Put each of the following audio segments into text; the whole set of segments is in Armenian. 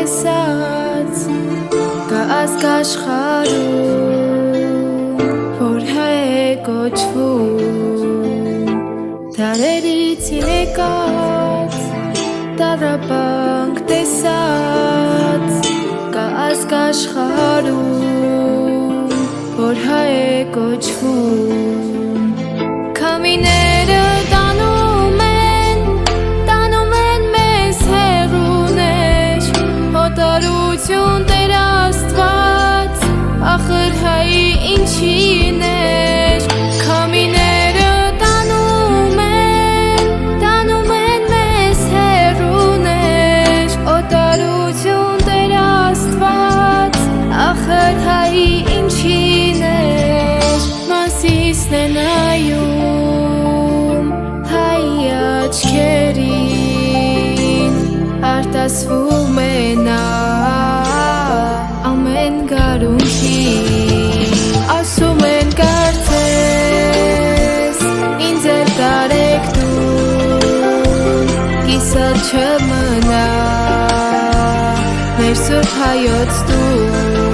տեսած կա աշխարհում որ հայ է կոչվում դարերից եկած տառապանք տեսած կա աշխարհում որ հայ է կոչվում քամիները տանում են մեզ հեռուներ հոտարություն Տեր Աստված ախր հայի ինչին էր քամիները տանում են մեզ հեռուներ հոտարություն Տեր Աստված ախր հայի ինչին էր մասիսն է նայում հայ աչքերին արտասվում է նա ամեն գարունքին ասում են կարծես ինձ էլ տարեք դու կիսատ չմնա մեր սուրբ հայոց տուն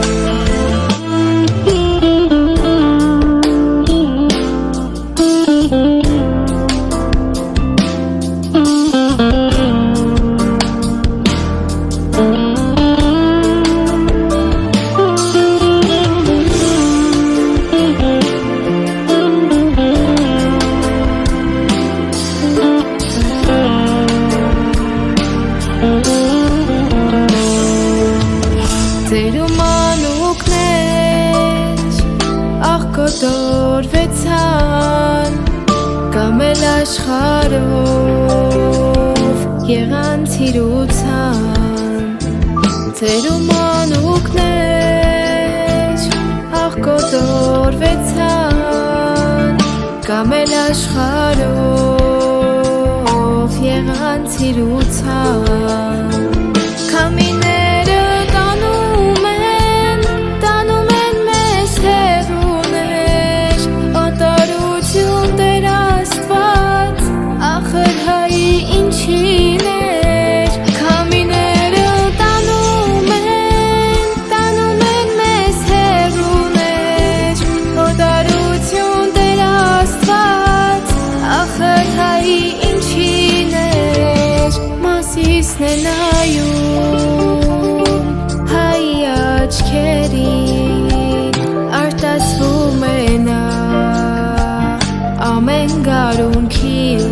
կոտորվեցան կամ էլ աշխարհով եղան ցիրուցան ձեր մանուկներ աղ կոտորվեցան կամ էլ աշխարհով եղան ցիրուցան քամիները տանում են մեզ հեռուներ օտարություն Տեր Աստված ախր հայի ինչին էր քամիները տանում են մեզ հեռուներ օտարություն Տեր Աստված ախր հայի ինչին էր մասիսն է նայում հայ աչքերին արտասվում է նա ամեն գարունքին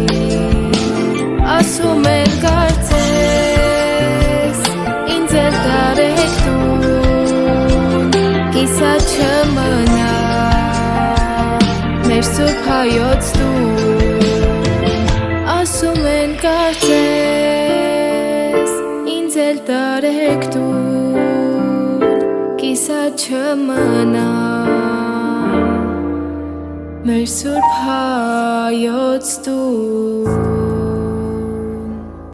ասում են կարծես ինձ էլ տարեք տուն կիսատ չմնա մեր սուրբ հայոց տուն ասում են կարծես ինձ էլ տարեք տուն կիսատ չմնա մեր սուրբ հայոց տուն